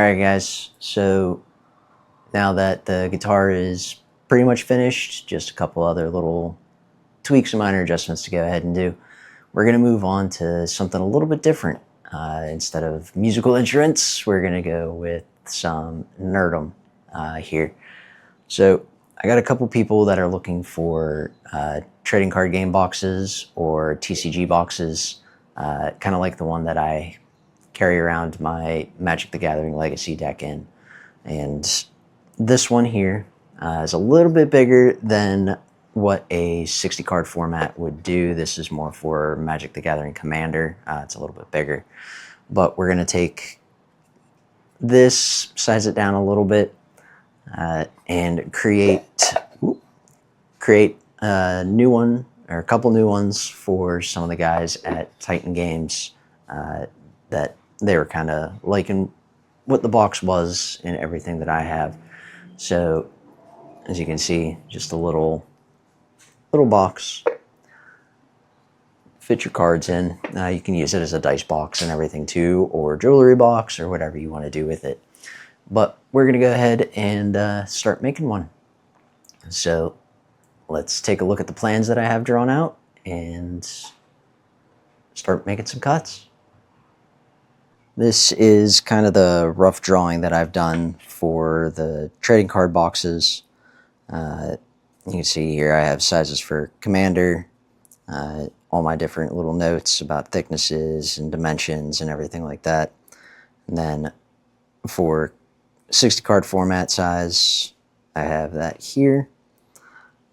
Alright guys, so now that the guitar is pretty much finished, just a couple other little tweaks and minor adjustments to go ahead and do, we're going to move on to something a little bit different. Instead of musical instruments, we're going to go with some nerdum here. So I got a couple people that are looking for trading card game boxes or TCG boxes, kind of like the one that I carry around my Magic the Gathering Legacy deck in. And this one here is a little bit bigger than what a 60 card format would do. This is more for Magic the Gathering Commander. It's a little bit bigger, but we're going to take this, size it down a little bit, and create a new one or a couple new ones for some of the guys at Titan Games that they were kind of liking what the box was and everything that I have. So as you can see, just a little box, fit your cards in. You can use it as a dice box and everything too, or jewelry box, or whatever you want to do with it. But we're going to go ahead and start making one. So let's take a look at the plans that I have drawn out and start making some cuts. This is kind of the rough drawing that I've done for the trading card boxes. You can see here I have sizes for Commander, all my different little notes about thicknesses and dimensions and everything like that. And then for 60 card format size, I have that here.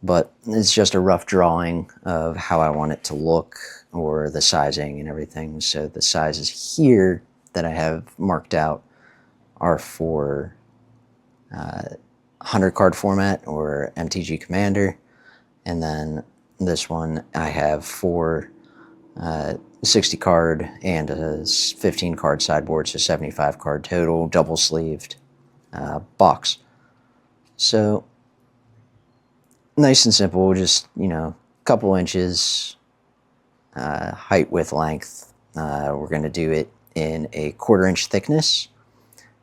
But it's just a rough drawing of how I want it to look, or the sizing and everything. So the sizes here that I have marked out are for 100 card format or MTG Commander. And then this one I have for 60 card and a 15 card sideboard, so 75 card total, double sleeved box. So nice and simple, just, a couple inches height, width, length. We're going to do it in a 1/4 inch thickness,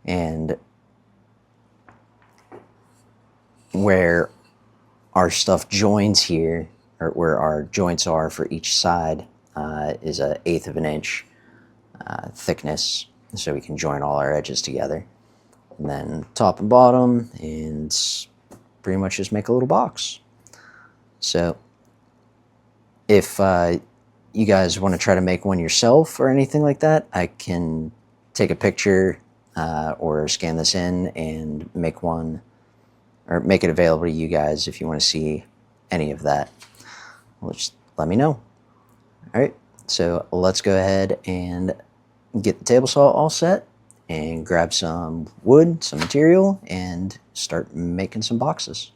and where our stuff joins here, or where our joints are for each side, is an 1/8 of an inch thickness, so we can join all our edges together. And then top and bottom, and pretty much just make a little box. So if you guys want to try to make one yourself or anything like that, I can take a picture or scan this in and make one, or make it available to you guys if you want to see any of that. Well, just let me know. All right, so let's go ahead and get the table saw all set and grab some wood, some material, and start making some boxes.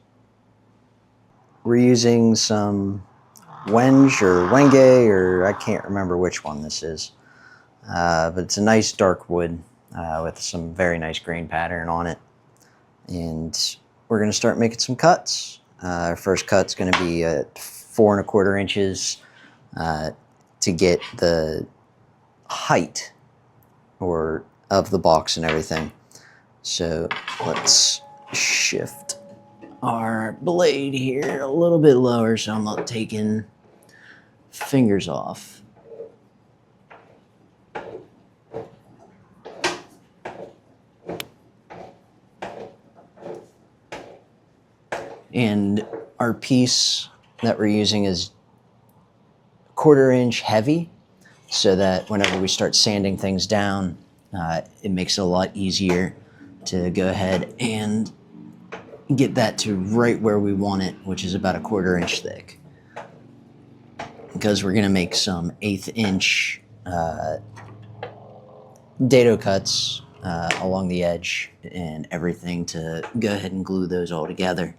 We're using some Wenge or Wenge, or I can't remember which one this is, but it's a nice dark wood with some very nice grain pattern on it. And we're going to start making some cuts. Our first cut's going to be at 4 1/4 inches to get the height of the box and everything. So let's shift our blade here a little bit lower so I'm not taking fingers off. And our piece that we're using is 1/4 inch heavy, so that whenever we start sanding things down, it makes it a lot easier to go ahead and get that to right where we want it, which is about 1/4 inch thick. Because we're going to make some 1/8 inch dado cuts along the edge and everything to go ahead and glue those all together.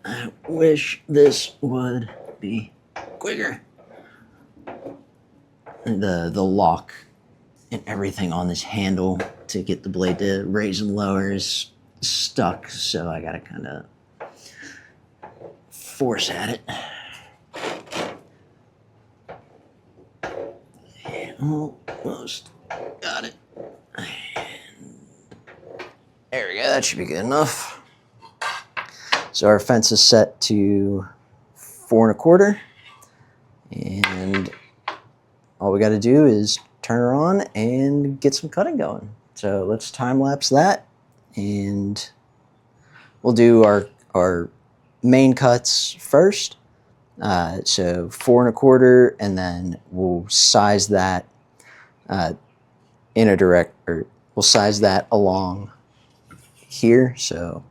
I wish this would be quicker. The lock and everything on this handle to get the blade to raise and lower is stuck, so I gotta kind of force at it. Yeah, almost got it. There we go, that should be good enough. So our fence is set to 4 1/4, and all we got to do is turn her on and get some cutting going. So let's time lapse that, and we'll do our main cuts first. So 4 1/4, and then we'll size that we'll size that along here. So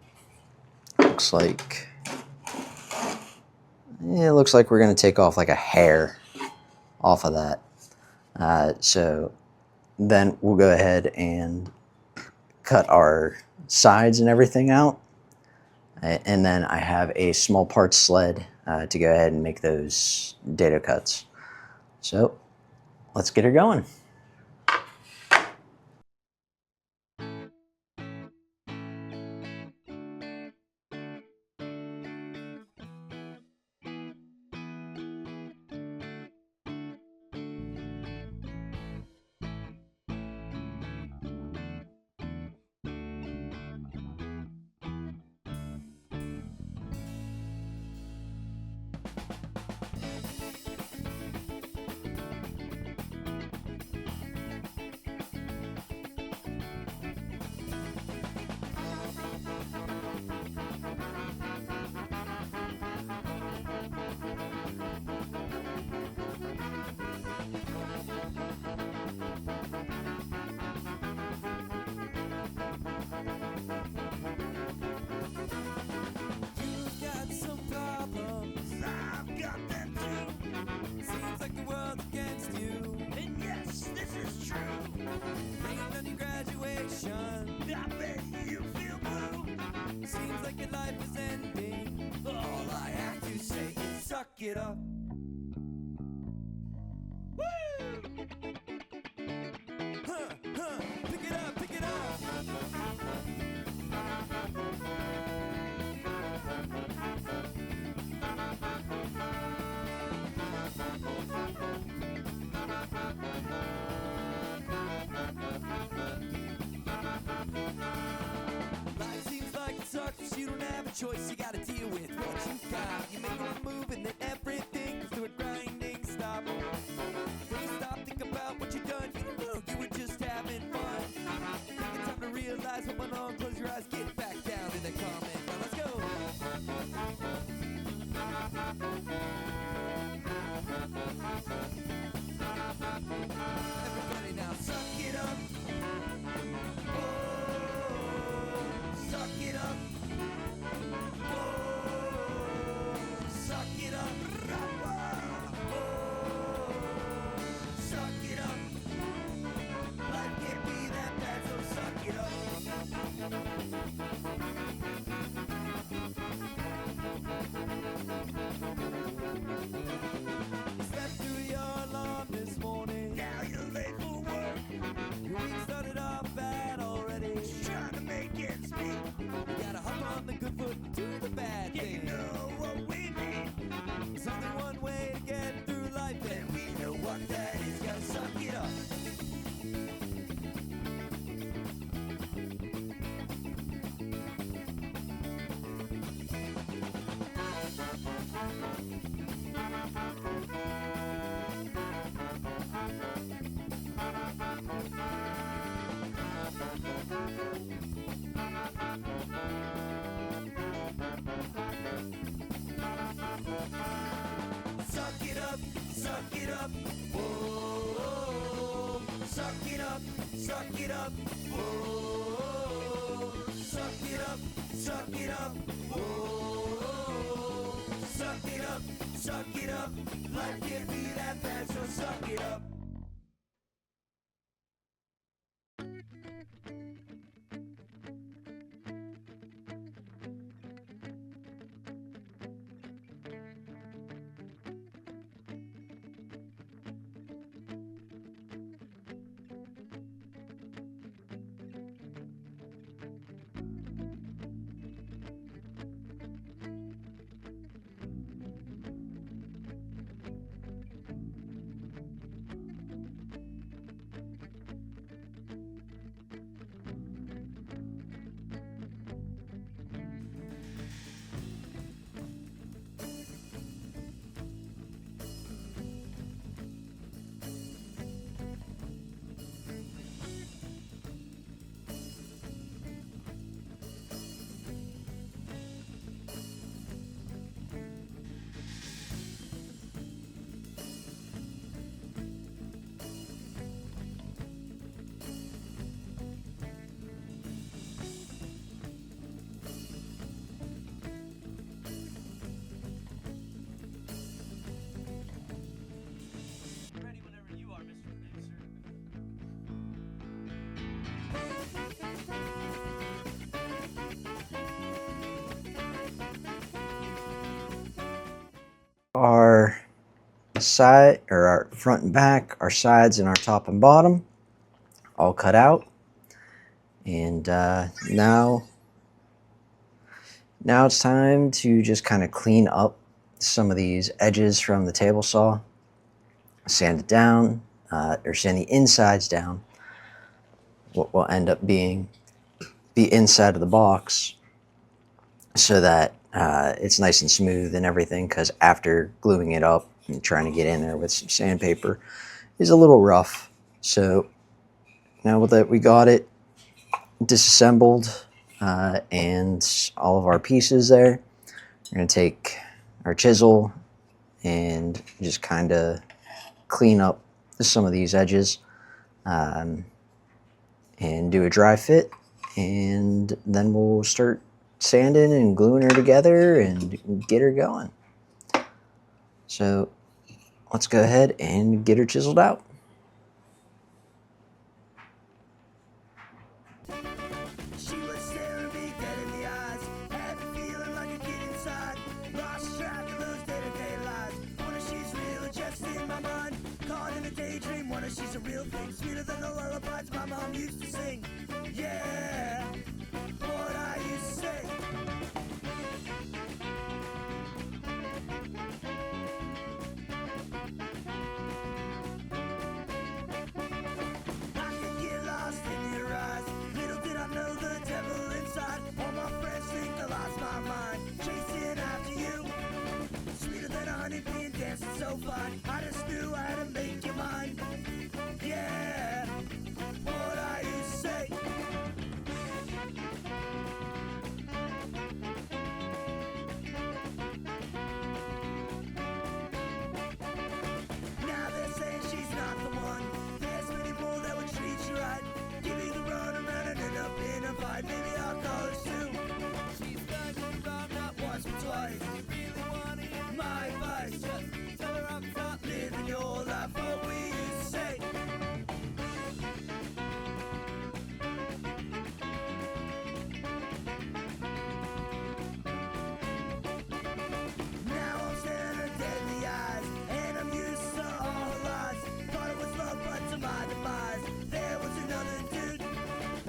looks like it looks like we're going to take off like a hair off of that. So then we'll go ahead and cut our sides and everything out. And then I have a small parts sled to go ahead and make those dado cuts. So let's get her going. It up. Woo! Pick it up, pick it up. Life seems like it sucks, but you don't have a choice. You gotta deal with what you got. You make one move and then everything comes to a grinding stop. When you stop, think about what you've done. You don't know, you were just having fun. Take the time to realize what went on. Close your eyes, get back down to the comment. Now let's go. Everybody now, suck it up. Oh, suck it up. Suck it up. Oh, suck it up. Life can't be that bad, so suck it up. Slept through your alarm this morning. Now you're late for work. Your week started off bad already. Just trying to make ends meet. You gotta hop on the good foot and do the bad thing. You know what we mean. There's only one way to get through life, and we know what that is. Gotta suck it up. Suck it up, suck it up, whoa. Suck it up, suck it up, whoa. Suck it up, suck it up, whoa. Suck it up, suck it up. Life can't be that bad, so suck it up. our side, or our front and back, our sides and our top and bottom all cut out. And now it's time to just kind of clean up some of these edges from the table saw, sand it down, or sand the insides down. What will end up being the inside of the box, so that it's nice and smooth and everything, because after gluing it up and trying to get in there with some sandpaper is a little rough. So now that we got it disassembled and all of our pieces there, we're going to take our chisel and just kind of clean up some of these edges and do a dry fit, and then we'll start sanding and gluing her together and get her going. So let's go ahead and get her chiseled out. She was staring me dead in the eyes, had me feeling like a kid inside. Lost track of those day-to-day lies. Wonder she's real or just in my mind. Caught in a daydream, wonder she's a real thing. Sweeter than the lullabies my mom used to sing. Yeah, what I used to say. I could get lost in your eyes. Little did I know the devil inside. All my friends think I lost my mind, chasing after you. Sweeter than a honeybee and dancing so fine. I just knew I had to make you mine. Yeah, what I used to say. Now they're saying she's not the one. There's many more that would treat you right. Give me the run around and end up in a fight. Maybe I'll call her soon. She's done you wrong not once but twice. You really want it? My advice, just tell her I'm not living your life. What we used to say. Now I'm staring her dead in the eyes, and I'm used to all her lies. Thought it was love, but to my demise, there was another dude.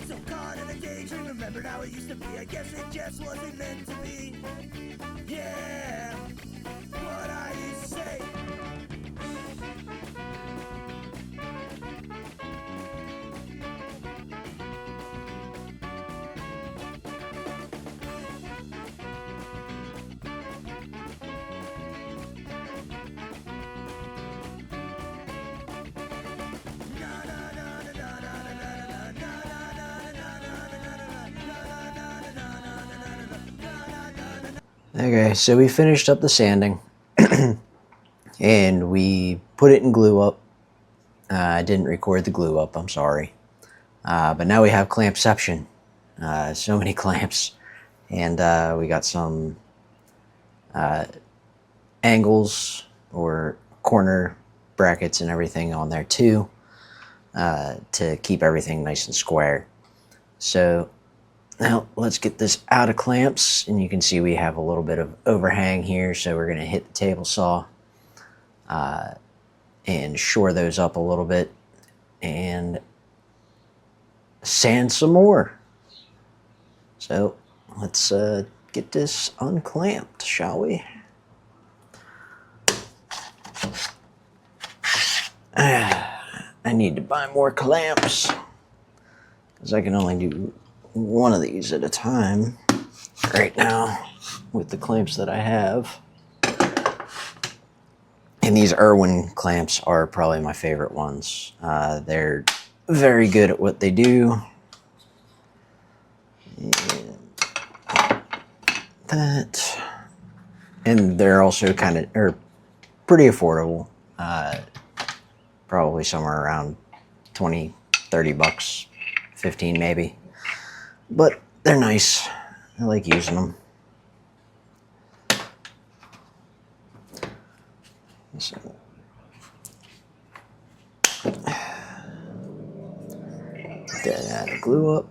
So caught in a daydream, remembered how it used to be. I guess it just wasn't meant to be. Yeah, what I used to say. Okay, so we finished up the sanding and we put it in glue up. I didn't record the glue up, I'm sorry. But now we have clampception. So many clamps. And we got some angles or corner brackets and everything on there too, to keep everything nice and square. So now let's get this out of clamps, and you can see we have a little bit of overhang here, so we're going to hit the table saw and shore those up a little bit and sand some more. So let's get this unclamped, shall we? I need to buy more clamps because I can only do one of these at a time right now with the clamps that I have. And these Irwin clamps are probably my favorite ones. They're very good at what they do. And they're also pretty affordable. Probably somewhere around 20, 30 bucks, 15 maybe. But they're nice. I like using them. So, that glue up.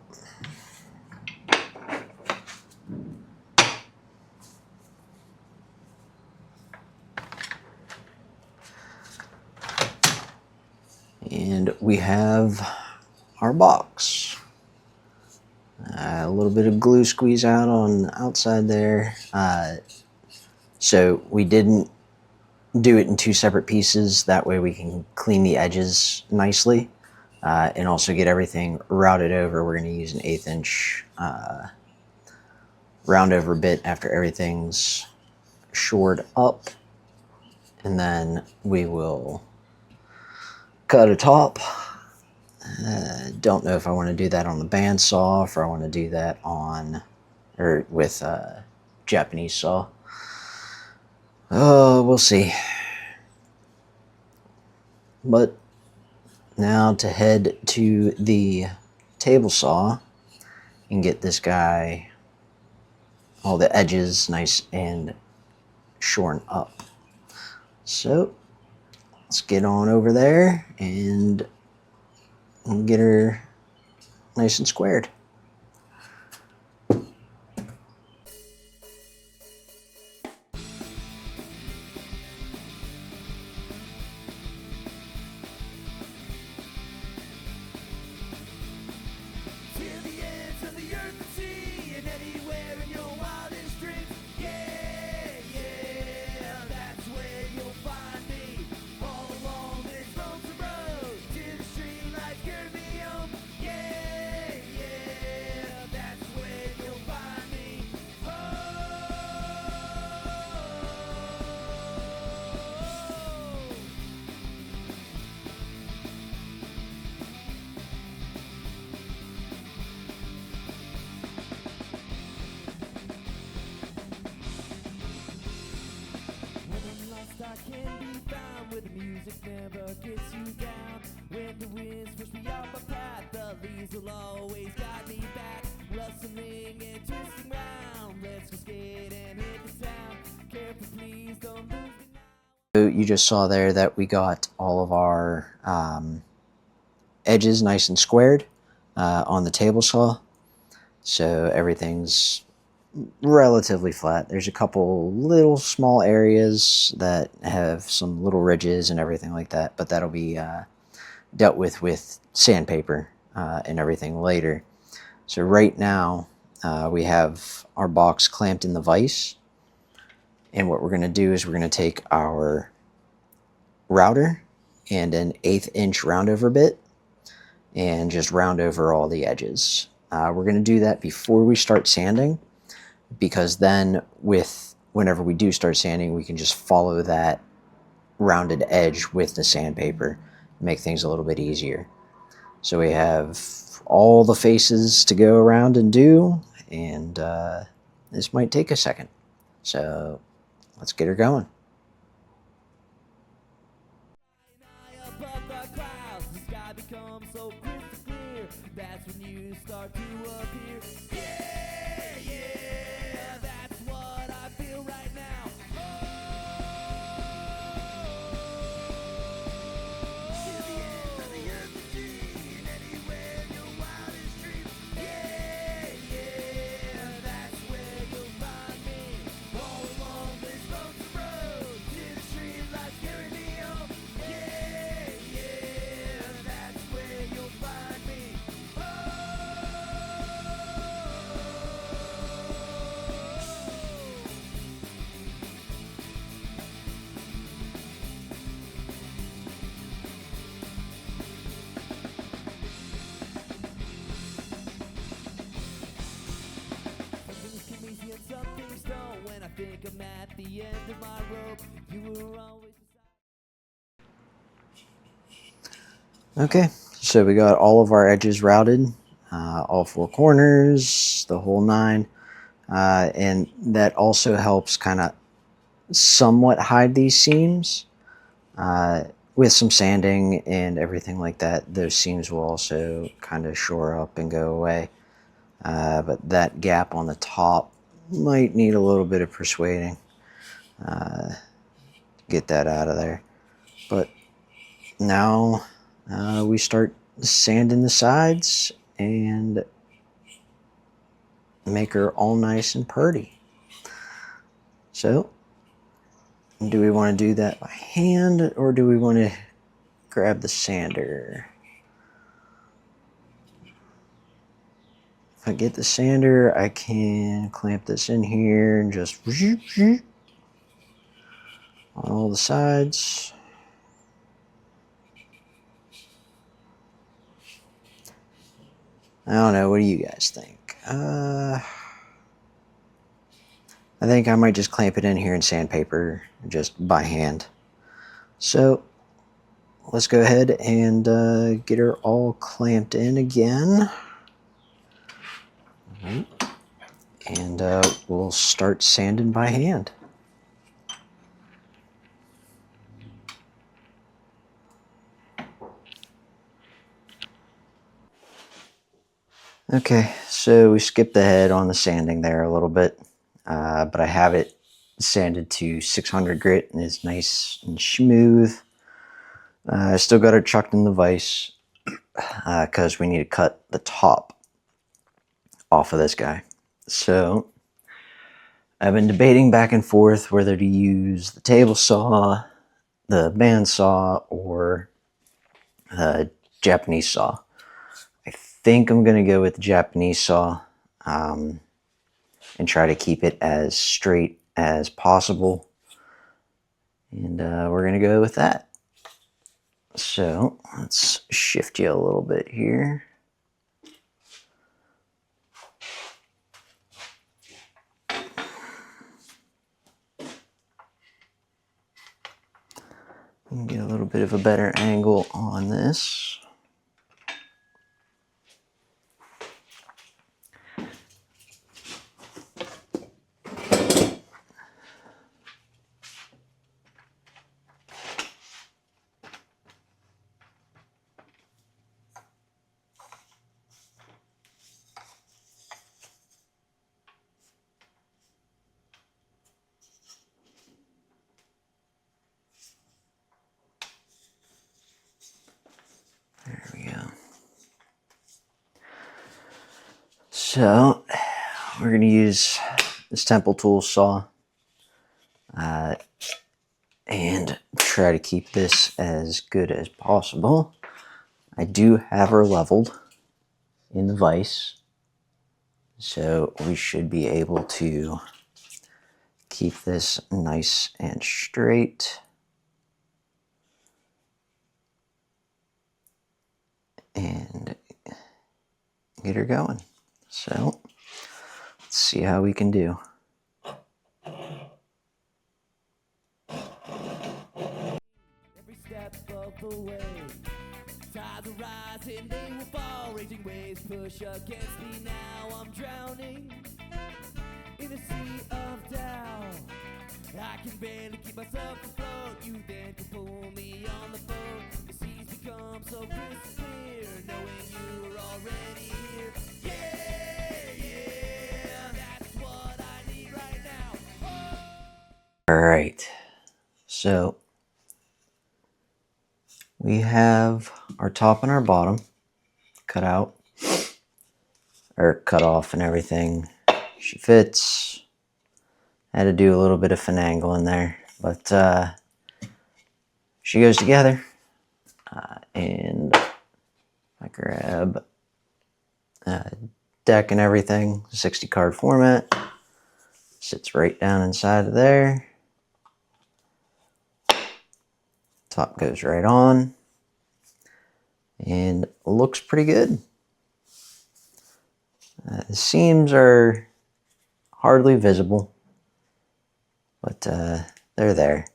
we have our box. A little bit of glue squeeze out on the outside there. So we didn't do it in two separate pieces. That way we can clean the edges nicely and also get everything routed over. We're going to use an 1/8 inch round over bit after everything's shored up. And then we will cut a top. Don't know if I want to do that on the bandsaw, if I want to do that on, or with Japanese saw. Oh, we'll see. But now to head to the table saw and get this guy, all the edges nice and shorn up. So let's get on over there and get her nice and squared. Can be found where the music never gets you down. When the winds push me off my path, the leaves will always guide me back. Rustling and twisting round. Let's go skate and hit the town. Careful, please don't lose me now. So you just saw there that we got all of our edges nice and squared on the table saw. So everything's relatively flat. There's a couple little small areas that have some little ridges and everything like that, but that'll be dealt with sandpaper and everything later. So right now we have our box clamped in the vise, and what we're going to do is we're going to take our router and an 1/8 inch round over bit and just round over all the edges. We're going to do that before we start sanding, because then whenever we do start sanding, we can just follow that rounded edge with the sandpaper, make things a little bit easier. So we have all the faces to go around and do, and this might take a second. So let's get her going. Above the clouds, the sky becomes so crystal clear. That's when you start to appear. Yeah, that's what I feel right now. To the ends of the earth and sea, and anywhere your wildest dreams. Yeah, that's where you'll find me. All along this lonesome road, to the street lights carry me home. Yeah, that's where you'll find me. Some things come easy and some things don't. When I think I'm at the end of my rope, you were always beside. Okay, so we got all of our edges routed, all 4 corners, the whole 9, and that also helps kind of somewhat hide these seams. With some sanding and everything like that, those seams will also kind of shore up and go away. But that gap on the top might need a little bit of persuading to get that out of there. But now we start sanding the sides and make her all nice and purty. So, do we want to do that by hand, or do we want to grab the sander? I get the sander, I can clamp this in here and just on all the sides. I don't know, what do you guys think? I think I might just clamp it in here in sandpaper, just by hand. So let's go ahead and get her all clamped in again. And we'll start sanding by hand. Okay, so we skipped ahead on the sanding there a little bit, but I have it sanded to 600 grit and it's nice and smooth. I still got it chucked in the vise because we need to cut the top off of this guy. So I've been debating back and forth whether to use the table saw, the bandsaw, or the Japanese saw. I think I'm going to go with the Japanese saw and try to keep it as straight as possible. And we're going to go with that. So let's shift you a little bit here. And get a little bit of a better angle on this. There we go. So we're going to use this Temple tool saw and try to keep this as good as possible. I do have her leveled in the vise, so we should be able to keep this nice and straight. And get her going. So let's see how we can do. Every step of the way, tides are rising, they will fall, raging waves push against me. Now I'm drowning in a sea of doubt. I can barely keep myself afloat. You then can pull me on the boat. The seas become so crystal clear, knowing you're already here. Yeah, that's what I need right now. All right. So we have our top and our bottom cut out, or cut off and everything. She fits. Had to do a little bit of finagling there, but she goes together. And I grab a deck and everything, 60 card format. Sits right down inside of there. Top goes right on. And looks pretty good. The seams are hardly visible, but they're there.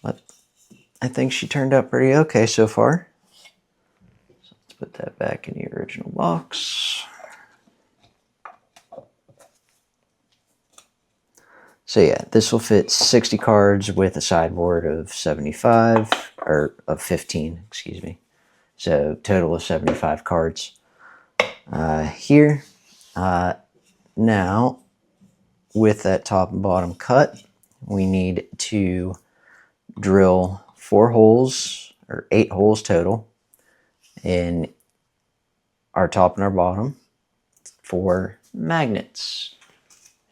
But I think she turned out pretty okay so far. So let's put that back in the original box. So yeah, this will fit 60 cards with a sideboard of 75, or of 15, excuse me. So total of 75 cards here. Now, with that top and bottom cut, we need to drill 4 holes, or 8 holes total, in our top and our bottom for magnets.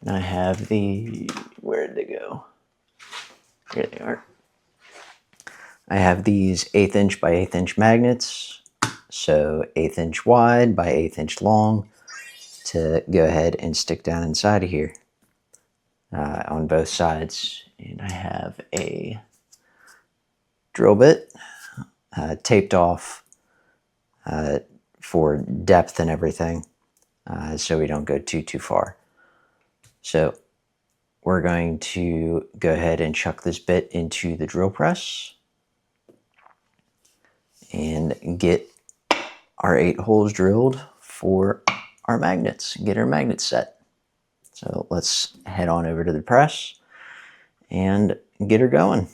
And I have the, where did they go? Here they are. I have these 1/8 inch by 1/8 inch magnets. So 1/8 inch wide by 1/8 inch long. to go ahead and stick down inside of here on both sides. And I have a drill bit taped off for depth and everything, so we don't go too far. So we're going to go ahead and chuck this bit into the drill press and get our 8 holes drilled for our magnets, get our magnets set. So let's head on over to the press and get her going.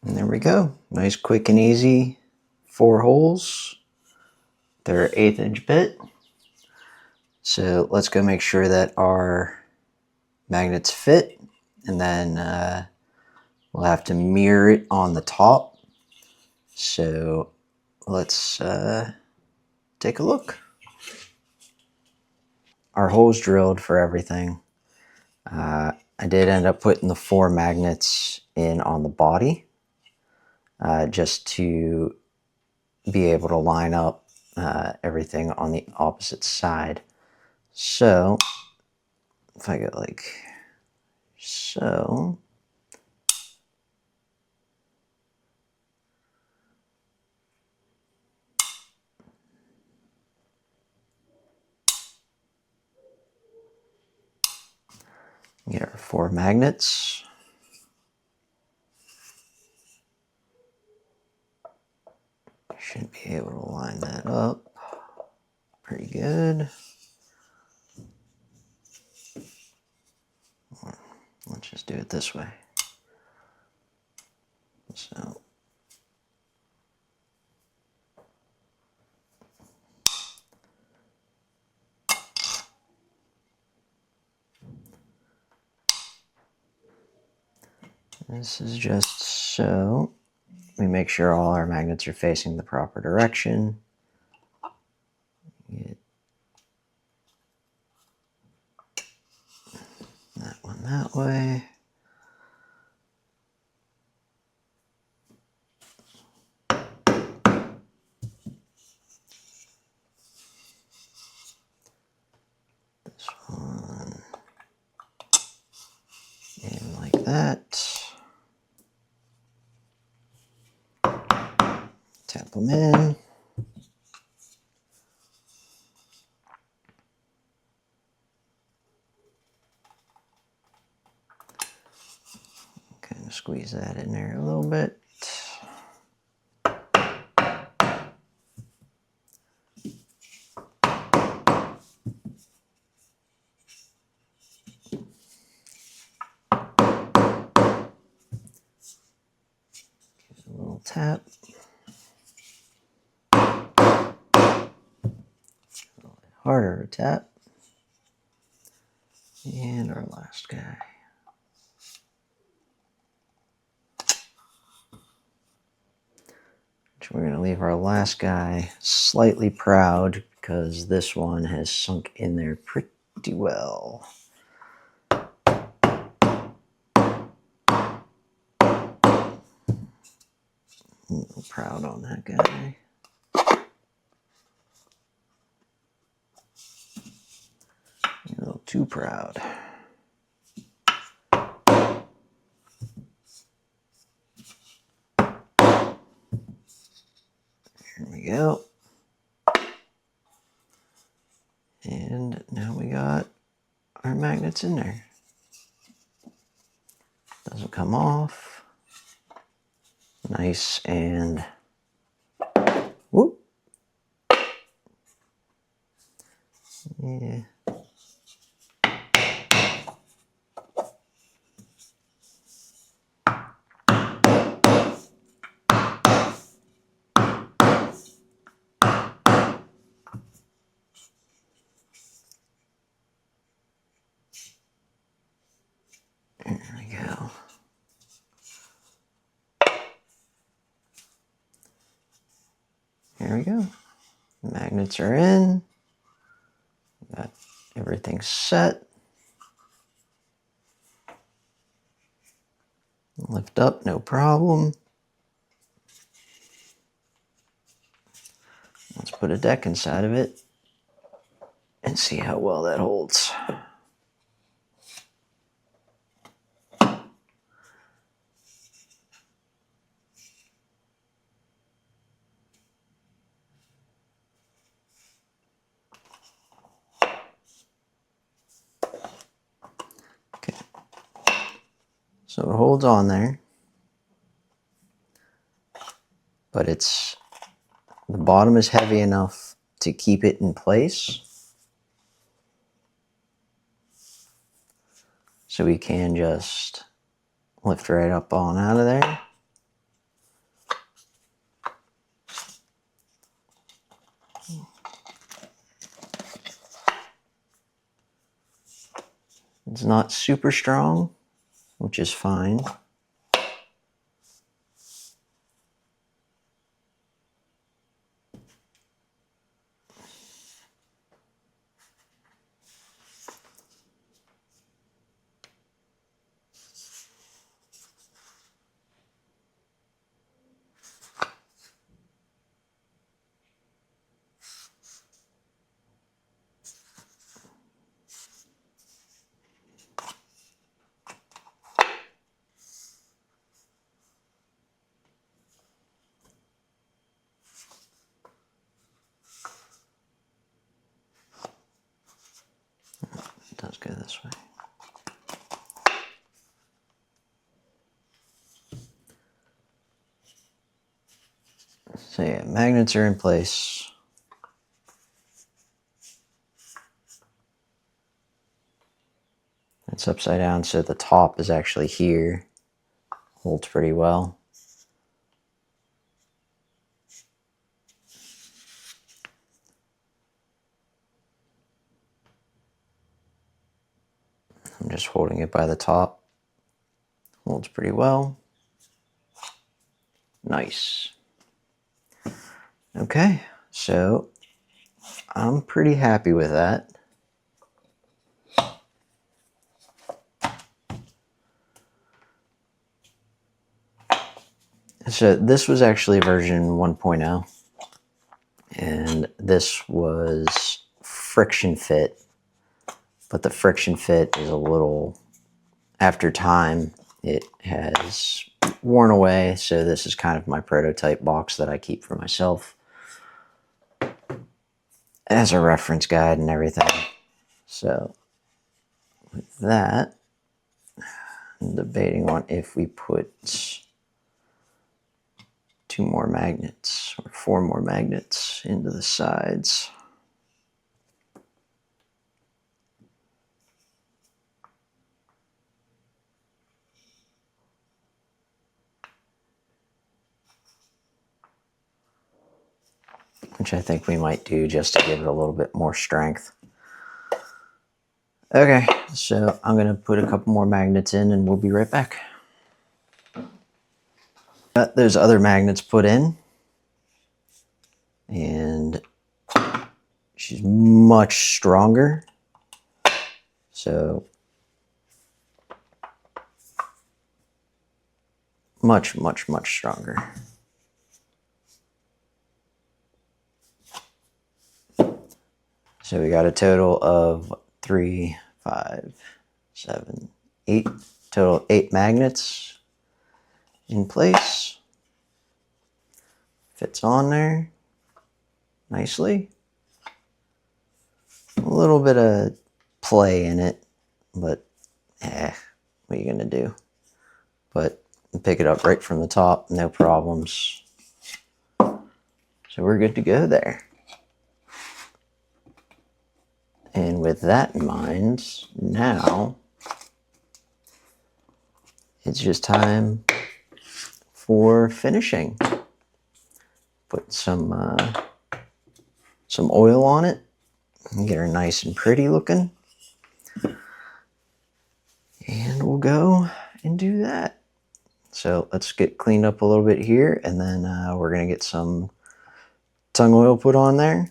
And there we go. Nice, quick, and easy 4 holes. They're 1/8 inch bit. So let's go make sure that our magnets fit, and then we'll have to mirror it on the top. So let's take a look. Our holes drilled for everything. I did end up putting the 4 magnets in on the body just to be able to line up everything on the opposite side. So if I go like so, get our 4 magnets. Should be able to line that up pretty good. Let's just do it this way. So this is just so we make sure all our magnets are facing the proper direction. Get that one that way. This one in like that. Tap them in. Kind of squeeze that in there a little bit. Give it a little tap. A little bit harder to tap. And our last guy. We're going to leave our last guy slightly proud because this one has sunk in there pretty well. A little proud on that guy. A little too proud. Here we go. And now we got our magnets in there. Doesn't come off. Nice and whoop. Yeah. There we go. Here we go. Magnets are in. Got Everything's set. Lift up, no problem. Let's put a deck inside of it and see how well that holds. Okay. So it holds on there, but the bottom is heavy enough to keep it in place. So we can just lift right up on out of there. It's not super strong, which is fine. It does go this way. So yeah, magnets are in place. It's upside down, so the top is actually here. Holds pretty well. I'm just holding it by the top. Holds pretty well. Nice. Okay, so I'm pretty happy with that. So this was actually version 1.0, and this was friction fit, but the friction fit is a little, after time, it has worn away, so this is kind of my prototype box that I keep for myself as a reference guide and everything. So with that, I'm debating on if we put 2 more magnets or 4 more magnets into the sides. Which I think we might do just to give it a little bit more strength. Okay, so I'm going to put a couple more magnets in and we'll be right back. Got those other magnets put in, and she's much stronger. So much, much, much stronger. So we got a total of 3, 5, 7, 8, total 8 magnets in place. Fits on there nicely. A little bit of play in it, but what are you gonna do? But pick it up right from the top, no problems. So we're good to go there. And with that in mind, now it's just time for finishing. Put some oil on it and get her nice and pretty looking. And we'll go and do that. So let's get cleaned up a little bit here, and then we're gonna get some tung oil put on there.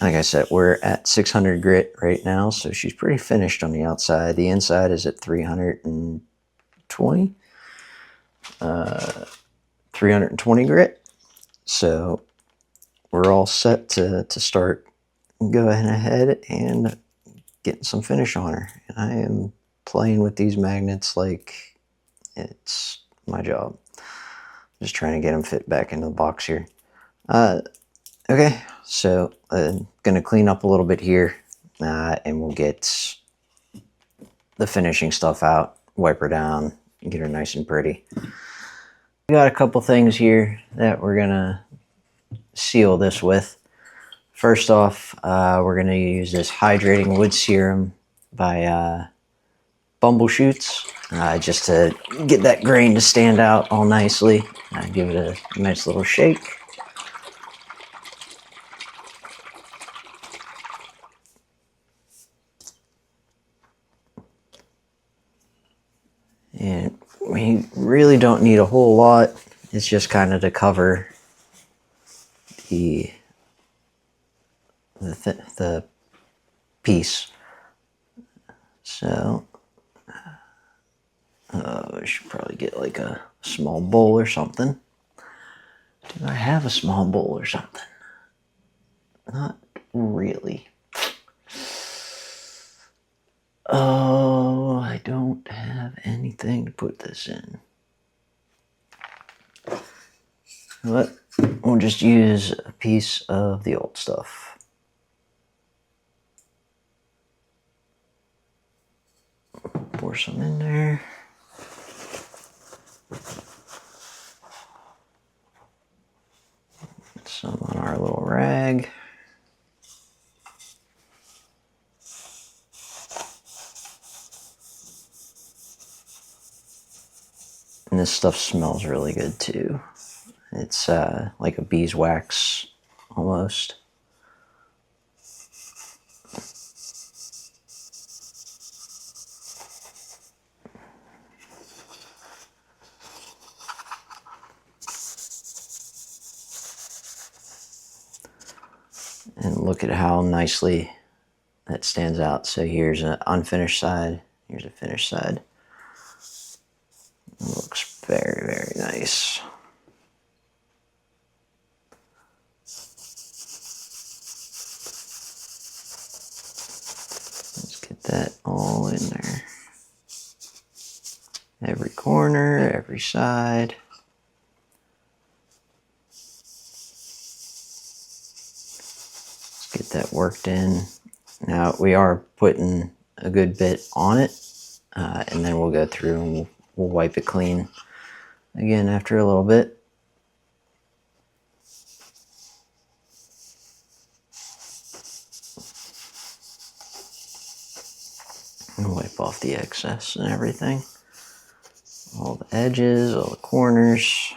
like I said, we're at 600 grit right now, so she's pretty finished on the outside. The inside is at 320, 320 grit. So we're all set to start going ahead and getting some finish on her. And I am playing with these magnets like it's my job. Just trying to get them fit back into the box here. Okay, so gonna clean up a little bit here, and we'll get the finishing stuff out, wipe her down, and get her nice and pretty. We got a couple things here that we're gonna seal this with. First off, we're gonna use this hydrating wood serum by Bumbleshoots, just to get that grain to stand out all nicely. Give it a nice little shake. And we really don't need a whole lot. It's just kind of to cover the piece. So I should probably get like a small bowl or something. Do I have a small bowl or something? Not really. Oh, I don't have anything to put this in. But we'll just use a piece of the old stuff. Pour some in there. Some on our little rag. And this stuff smells really good too. It's like a beeswax almost. And look at how nicely that stands out. So here's an unfinished side, here's a finished side. It looks very, very nice. Let's get that all in there. Every corner, every side. Let's get that worked in. Now we are putting a good bit on it, and then we'll go through and we'll wipe it clean again after a little bit. And wipe off the excess and everything. All the edges, all the corners.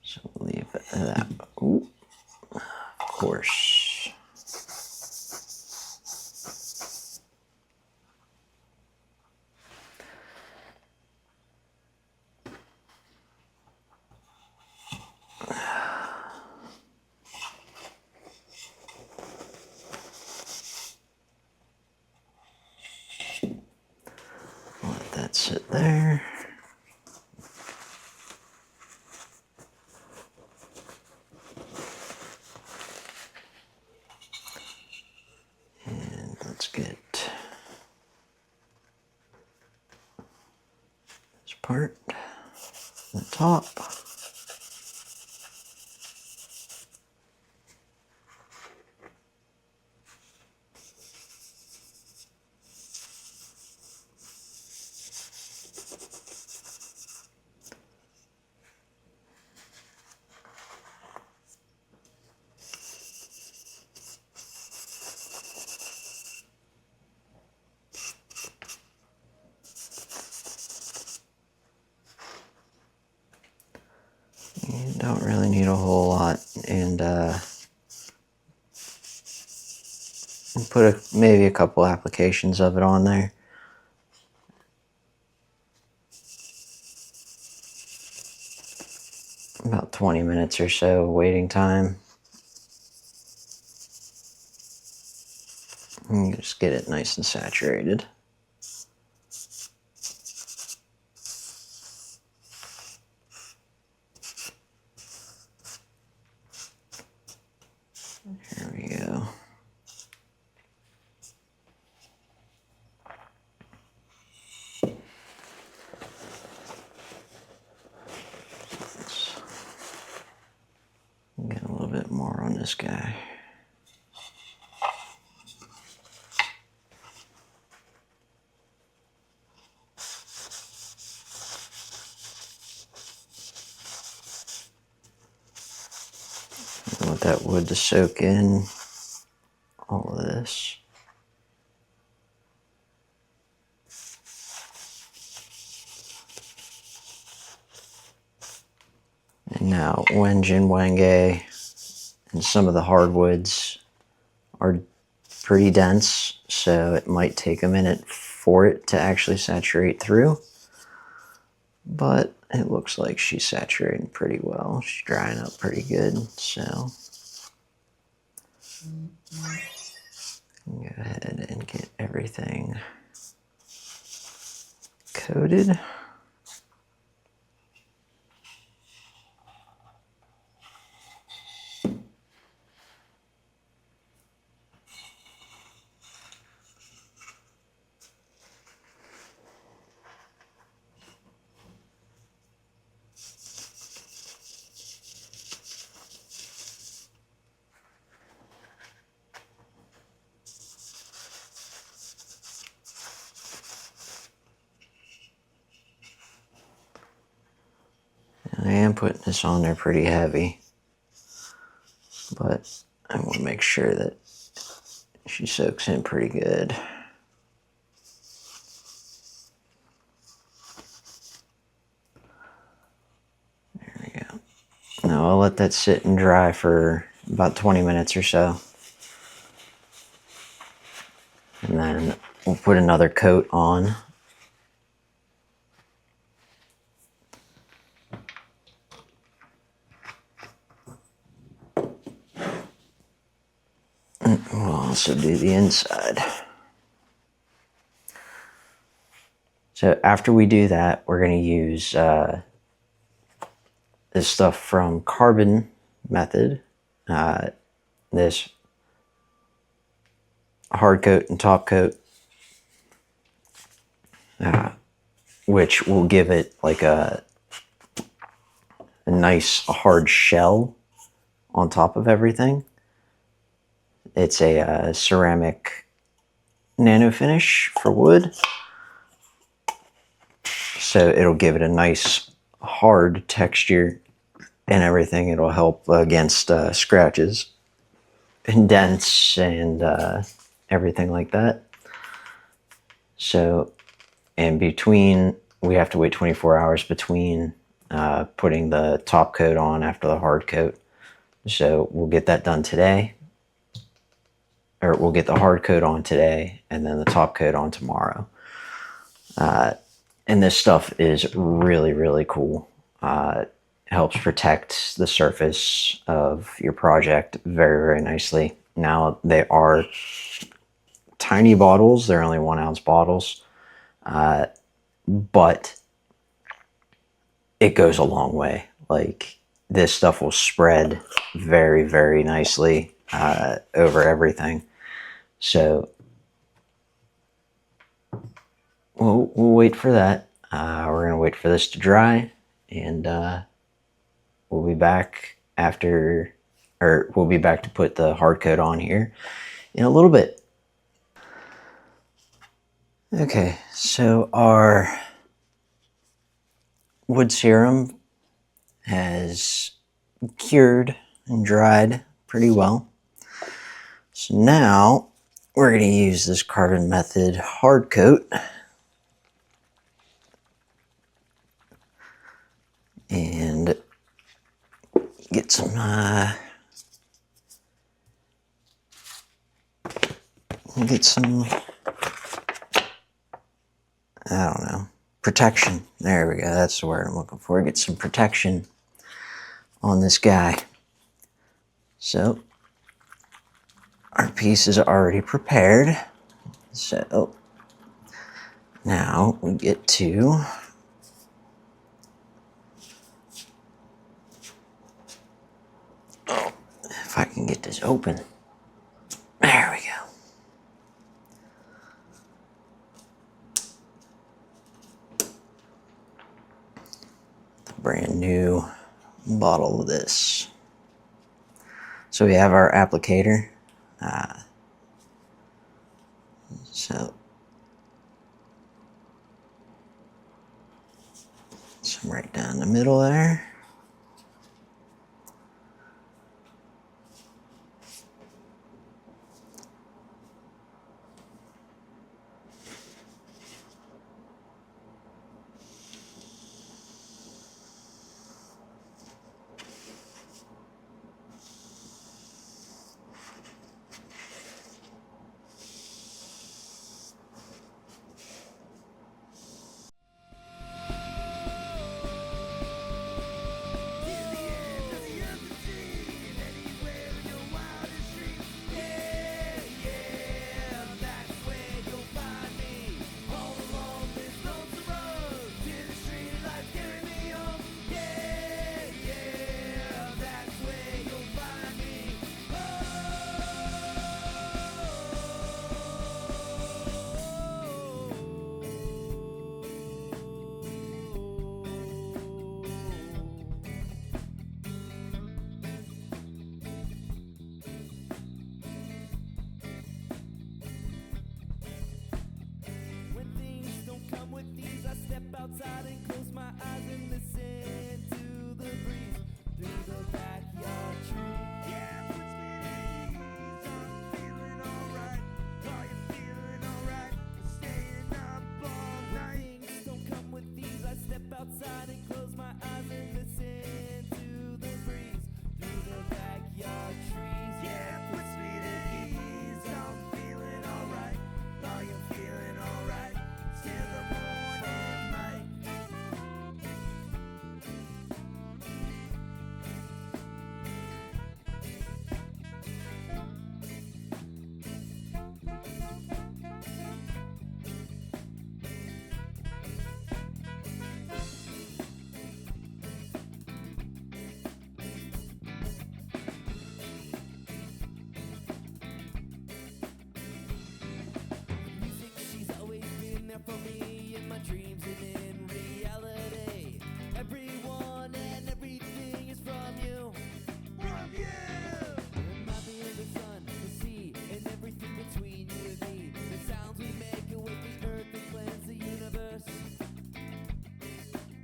So we'll leave that. Ooh, of course. Let that sit there. And let's get this part, the top. You don't really need a whole lot, and put maybe a couple applications of it on there. About 20 minutes or so waiting time. And you just get it nice and saturated. There we go. Let's get a little bit more on this guy. I want that wood to soak in all of this. And now Wenge and Wenge and some of the hardwoods are pretty dense, so it might take a minute for it to actually saturate through. But it looks like she's saturating pretty well. She's drying up pretty good, so go ahead and get everything coated. I am putting this on there pretty heavy, but I want to make sure that she soaks in pretty good. There we go. Now I'll let that sit and dry for about 20 minutes or so. And then we'll put another coat on. We'll also do the inside. So after we do that, we're going to use this stuff from Carbon Method. This hard coat and top coat, which will give it like a nice hard shell on top of everything. It's a ceramic nano finish for wood, so it'll give it a nice hard texture and everything. It'll help against scratches and dents and everything like that. So in between, we have to wait 24 hours between putting the top coat on after the hard coat. So we'll get that done today, or we'll get the hard coat on today and then the top coat on tomorrow. And this stuff is really, really cool. Helps protect the surface of your project very, very nicely. Now, they are tiny bottles. They're only 1 ounce bottles. But it goes a long way. Like, this stuff will spread very, very nicely over everything. So we'll wait for that. We're going to wait for this to dry, and we'll be back after, or we'll be back to put the hard coat on here in a little bit. Okay, so our wood serum has cured and dried pretty well. So now we're going to use this Carbon Method hard coat and get some I don't know, protection. There we go, that's the word I'm looking for. Get some protection on this guy. So our piece is already prepared. So now we get to if I can get this open. There we go. The brand new bottle of this. So we have our applicator. So some right down the middle there. When things don't come with these, I step outside and close my eyes and listen to the breeze through the backyard tree. Yeah, puts me at ease. I'm feeling alright. Are you feeling alright? Staying up all night. When things don't come with these, I step outside and close my eyes and listen to the breeze through the backyard trees. Yeah, puts me at ease. I'm feeling alright. Are you feeling alright? Till the morning light. Music, she's always been there for me in my dreams and in reality. Everyone and everything is from you. From you! Remind me of the sun, the sea, and everything between you and me. The sounds we make awake the earth and cleanse the universe.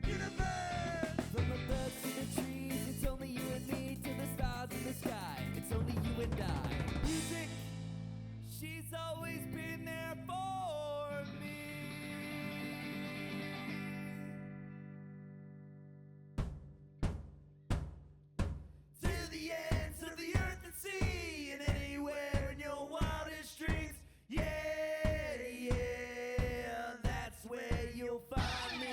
Universe! From the birds to the trees, it's only you and me. To the stars in the sky, it's only you and I. Music! She's always been there for me. To the ends of the earth and sea, and anywhere in your wildest dreams. Yeah, yeah, that's where you'll find me.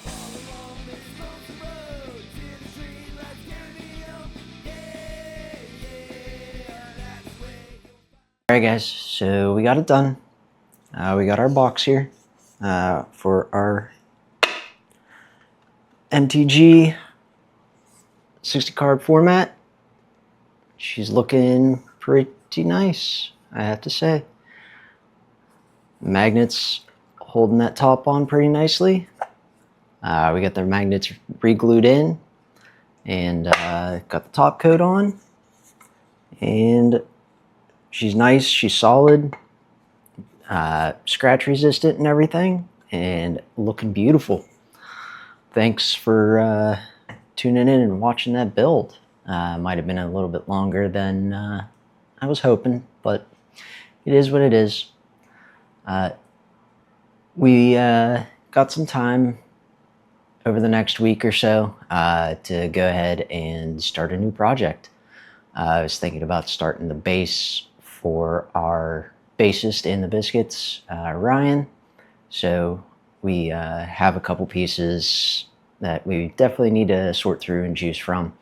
All along this lonesome road, till the street lights carry me home. Yeah, yeah, that's where you'll find me. Alright guys, so we got it done. We got our box here for our MTG 60 card format. She's looking pretty nice, I have to say. Magnets holding that top on pretty nicely. We got the magnets re-glued in and got the top coat on. And she's nice, she's solid, scratch resistant and everything, and looking beautiful. Thanks for tuning in and watching that build. Might have been a little bit longer than I was hoping, but it is what it is. We got some time over the next week or so to go ahead and start a new project. I was thinking about starting the base for our bassist in the Biscuits, Ryan. So we have a couple pieces that we definitely need to sort through and choose from.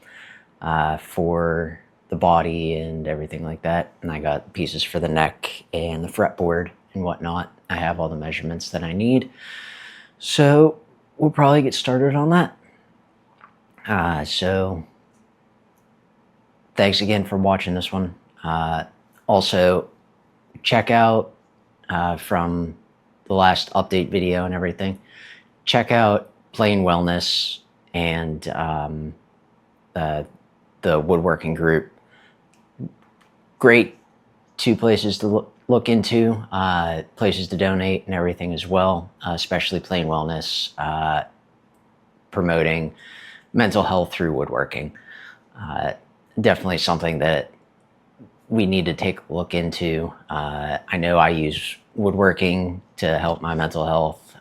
for the body and everything like that. And I got pieces for the neck and the fretboard and whatnot. I have all the measurements that I need. So we'll probably get started on that. So thanks again for watching this one. Also, check out from the last update video and everything, check out Plain Wellness and the Woodworking group. Great two places to look into, places to donate and everything as well, especially Plain Wellness, promoting mental health through woodworking. Definitely something that we need to take a look into. I know I use woodworking to help my mental health,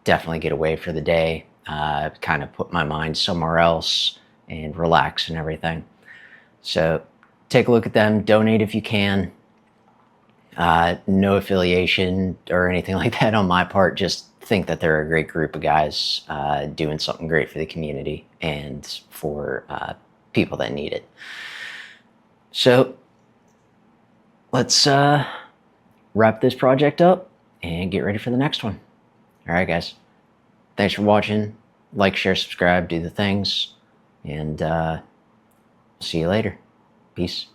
definitely get away for the day, kind of put my mind somewhere else and relax and everything. So take a look at them, donate if you can. No affiliation or anything like that on my part, just think that they're a great group of guys doing something great for the community and for people that need it. So let's wrap this project up and get ready for the next one. All right, guys. Thanks for watching. Like, share, subscribe, do the things, and see you later. Peace.